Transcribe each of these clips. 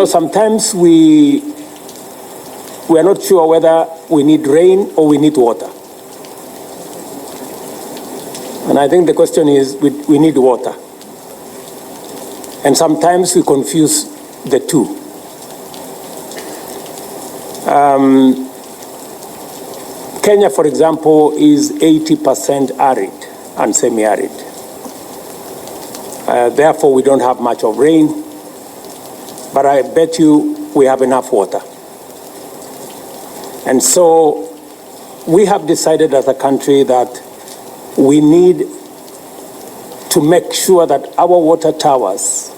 Sometimes we are not sure whether we need rain or we need water. And I think the question is, we need water. And sometimes we confuse the two. Kenya, for example, is 80% arid and semi-arid. Therefore, we don't have much of rain. But I bet you we have enough water. And so we have decided as a country that we need to make sure that our water towers,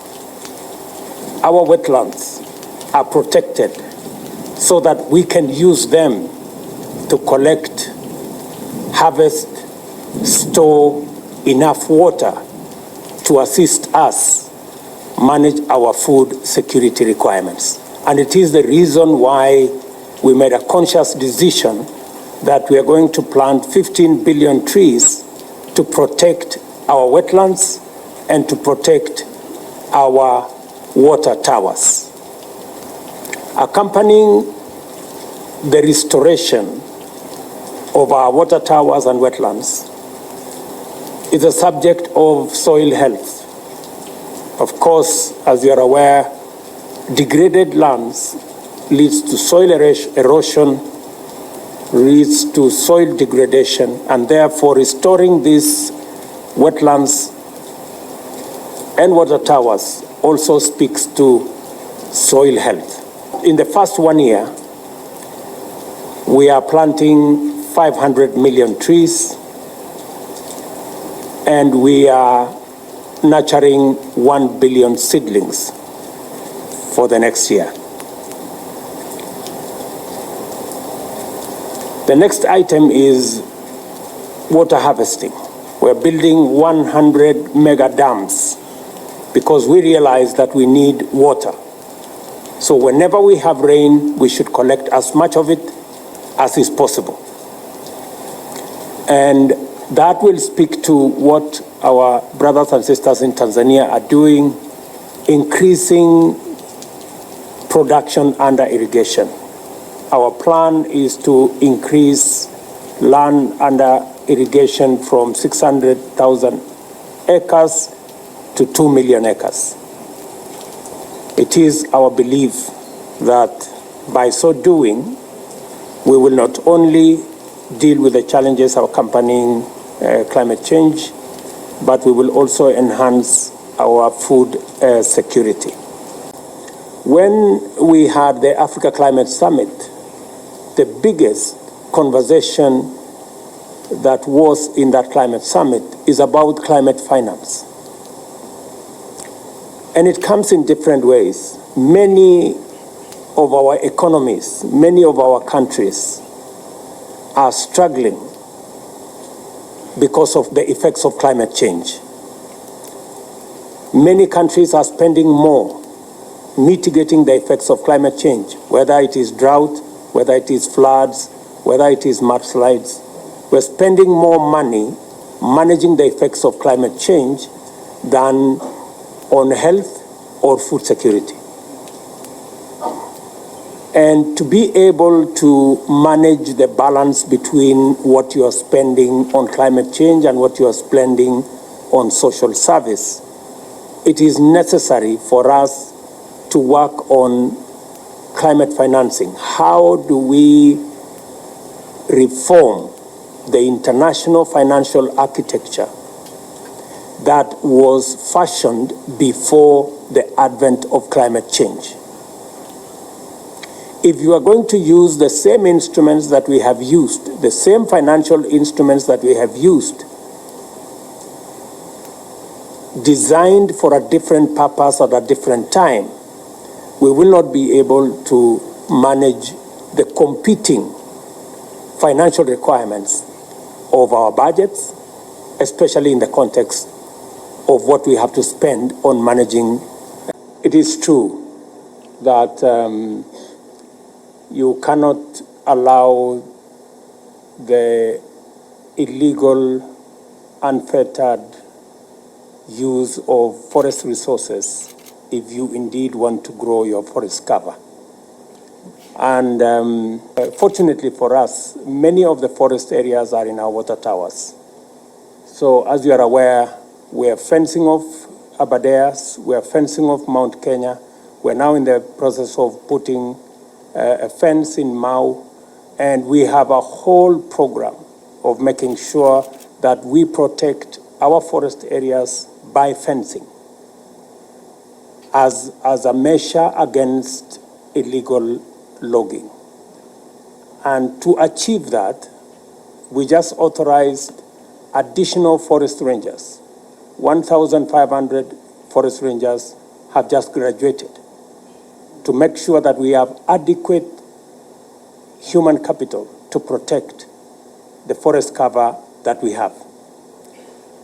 our wetlands are protected so that we can use them to collect, harvest, store enough water to assist us manage our food security requirements. And it is the reason why we made a conscious decision that we are going to plant 15 billion trees to protect our wetlands and to protect our water towers. Accompanying the restoration of our water towers and wetlands is the subject of soil health. Of course, as you are aware, degraded lands leads to soil erosion, leads to soil degradation, and therefore restoring these wetlands and water towers also speaks to soil health. In the first 1 year, we are planting 500 million trees, and we are nurturing 1 billion seedlings for the next year. The next item is water harvesting. We're building 100 mega dams because we realize that we need water. So whenever we have rain, we should collect as much of it as is possible. And that will speak to what our brothers and sisters in Tanzania are doing, increasing production under irrigation. Our plan is to increase land under irrigation from 600,000 acres to 2 million acres. It is our belief that by so doing, we will not only deal with the challenges accompanying climate change, but we will also enhance our food security. When we had the Africa Climate Summit, the biggest conversation that was in that climate summit is about climate finance. And it comes in different ways. Many of our economies, many of our countries are struggling because of the effects of climate change. Many countries are spending more mitigating the effects of climate change, whether it is drought, whether it is floods, whether it is mudslides. We're spending more money managing the effects of climate change than on health or food security. And to be able to manage the balance between what you are spending on climate change and what you are spending on social service, it is necessary for us to work on climate financing. How do we reform the international financial architecture that was fashioned before the advent of climate change? If you are going to use the same instruments that we have used, the same financial instruments that we have used, designed for a different purpose at a different time, we will not be able to manage the competing financial requirements of our budgets, especially in the context of what we have to spend on managing. It is true that you cannot allow the illegal, unfettered use of forest resources if you indeed want to grow your forest cover. And fortunately for us, many of the forest areas are in our water towers. So as you are aware, we are fencing off Aberdares, we are fencing off Mount Kenya. We're now in the process of putting a fence in Mau, and we have a whole program of making sure that we protect our forest areas by fencing as a measure against illegal logging. And to achieve that, we just authorized additional forest rangers. 1,500 forest rangers have just graduated to make sure that we have adequate human capital to protect the forest cover that we have.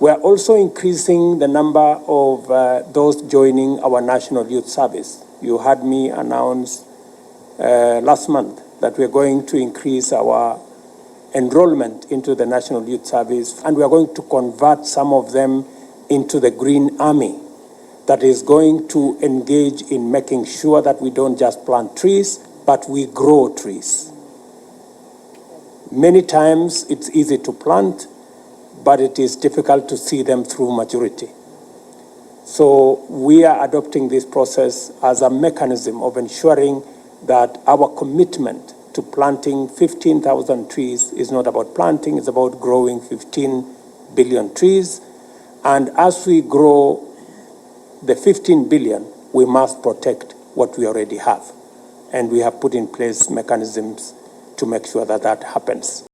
We are also increasing the number of those joining our National Youth Service. You heard me announce last month that we are going to increase our enrollment into the National Youth Service, and we are going to convert some of them into the Green Army that is going to engage in making sure that we don't just plant trees, but we grow trees. Many times it's easy to plant, but it is difficult to see them through maturity. So we are adopting this process as a mechanism of ensuring that our commitment to planting 15,000 trees is not about planting, it's about growing 15 billion trees. And as we grow the 15 billion, we must protect what we already have. And we have put in place mechanisms to make sure that that happens.